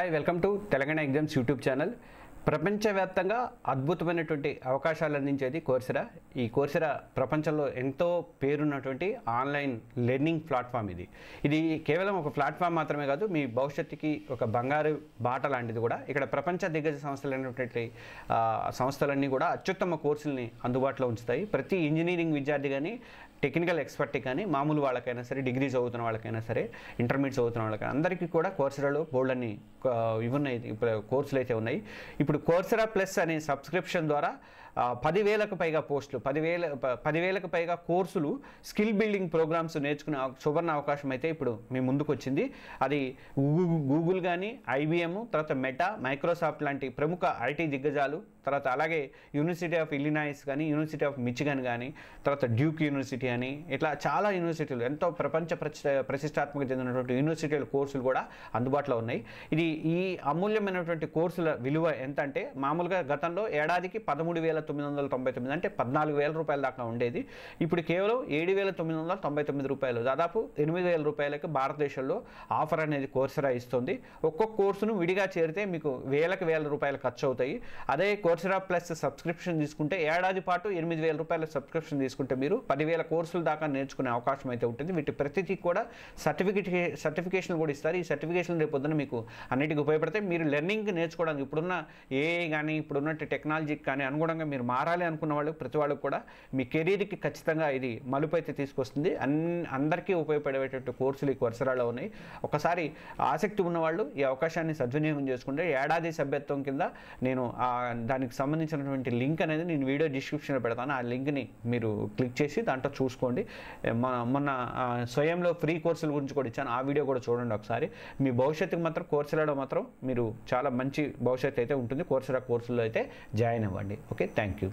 Hi welcome to Telangana exams YouTube channel. ప్రపంచవ్యాప్తంగా అద్భుతమైనటువంటి అవకాశాలు అందించేది కోర్సెరా. ఈ కోర్సెరా ప్రపంచంలో ఎంతో పేరున్నటువంటి ఆన్లైన్ లెర్నింగ్ ప్లాట్ఫామ్. ఇది కేవలం ఒక ప్లాట్ఫామ్ మాత్రమే కాదు, మీ భవిష్యత్తుకి ఒక బంగారు బాట లాంటిది కూడా. ఇక్కడ ప్రపంచ దిగ్గజ సంస్థలైనటువంటి సంస్థలన్నీ కూడా అత్యుత్తమ కోర్సుల్ని అందుబాటులో ఉంచుతాయి. ప్రతి ఇంజనీరింగ్ విద్యార్థి కానీ, టెక్నికల్ ఎక్స్పర్ట్కి కానీ, మామూలు వాళ్ళకైనా సరే, డిగ్రీ చదువుతున్న వాళ్ళకైనా సరే, ఇంటర్మీడియట్ చదువుతున్న వాళ్ళకైనా అందరికీ కూడా కోర్సెరాలో బోల్డ్ అన్ని ఇవి ఉన్నాయి, ఇప్పుడు కోర్సులు అయితే ఉన్నాయి. ఇప్పుడు కోర్సెరా ప్లస్ అనే సబ్స్క్రిప్షన్ ద్వారా 10,000కు పైగా పోస్టులు, 10,000కు పైగా కోర్సులు, స్కిల్ బిల్డింగ్ ప్రోగ్రామ్స్ నేర్చుకునే సువర్ణ అవకాశం అయితే ఇప్పుడు మీ ముందుకు వచ్చింది. అది గూగుల్ కానీ, IBM, తర్వాత మెటా, మైక్రోసాఫ్ట్ లాంటి ప్రముఖ ఐటీ దిగ్గజాలు, తర్వాత అలాగే యూనివర్సిటీ ఆఫ్ ఇల్లినాయిస్ కానీ, యూనివర్సిటీ ఆఫ్ మిచిగన్ కానీ, తర్వాత డ్యూక్ యూనివర్సిటీ అని, ఇట్లా చాలా యూనివర్సిటీలు, ఎంతో ప్రపంచ ప్రతిష్టాత్మక చెందినటువంటి యూనివర్సిటీల కోర్సులు కూడా అందుబాటులో ఉన్నాయి. ఈ అమూల్యమైనటువంటి కోర్సుల విలువ ఎంత అంటే, మామూలుగా గతంలో ఏడాదికి 13,999 అంటే 14,000 రూపాయల దాకా ఉండేది. ఇప్పుడు కేవలం 7,999 రూపాయలు, దాదాపు 8,000 రూపాయలకి భారతదేశంలో ఆఫర్ అనేది కోర్సెరా ఇస్తుంది. ఒక్కొక్క కోర్సును విడిగా చేరితే మీకు వేల రూపాయలు ఖర్చు అవుతాయి. అదే కోర్సెరా ప్లస్ సబ్స్క్రిప్షన్ తీసుకుంటే ఏడాది పాటు 8,000 రూపాయల సబ్స్క్రిప్షన్ తీసుకుంటే మీరు 10,000 కోర్సుల దాకా నేర్చుకునే అవకాశం అయితే ఉంటుంది. వీటి ప్రతిదీ కూడా సర్టిఫికేషన్ కూడా ఇస్తారు. ఈ సర్టిఫికేషన్ రేపు పొద్దున మీకు అన్నిటికీ ఉపయోగపడతాయి. మీరు లెర్నింగ్ నేర్చుకోవడానికి, ఇప్పుడున్న AI కానీ, ఇప్పుడున్న టెక్నాలజీకి కానీ అనుగుణంగా మీరు మారాలి అనుకున్న వాళ్ళు, ప్రతి వాళ్ళకు కూడా మీ కెరీర్కి ఖచ్చితంగా ఇది మలుపు అయితే తీసుకొస్తుంది. అందరికీ ఉపయోగపడేటటువంటి కోర్సులు ఈ కోర్సెరాలో ఉన్నాయి. ఒకసారి ఆసక్తి ఉన్నవాళ్ళు ఈ అవకాశాన్ని సద్వినియోగం చేసుకుంటే, ఏడాది సభ్యత్వం కింద నేను దానికి సంబంధించినటువంటి లింక్ అనేది నేను వీడియో డిస్క్రిప్షన్లో పెడతాను. ఆ లింక్ని మీరు క్లిక్ చేసి దాంట్లో చూసుకోండి. మొన్న స్వయంలో ఫ్రీ కోర్సుల గురించి కూడా ఇచ్చాను, ఆ వీడియో కూడా చూడండి ఒకసారి. మీ భవిష్యత్తుకు మాత్రం కోర్సెరాలో మాత్రం మీరు చాలా మంచి భవిష్యత్తు అయితే ఉంటుంది. కోర్సెరా కోర్సుల్లో అయితే జాయిన్ అవ్వండి. Okay, thank you.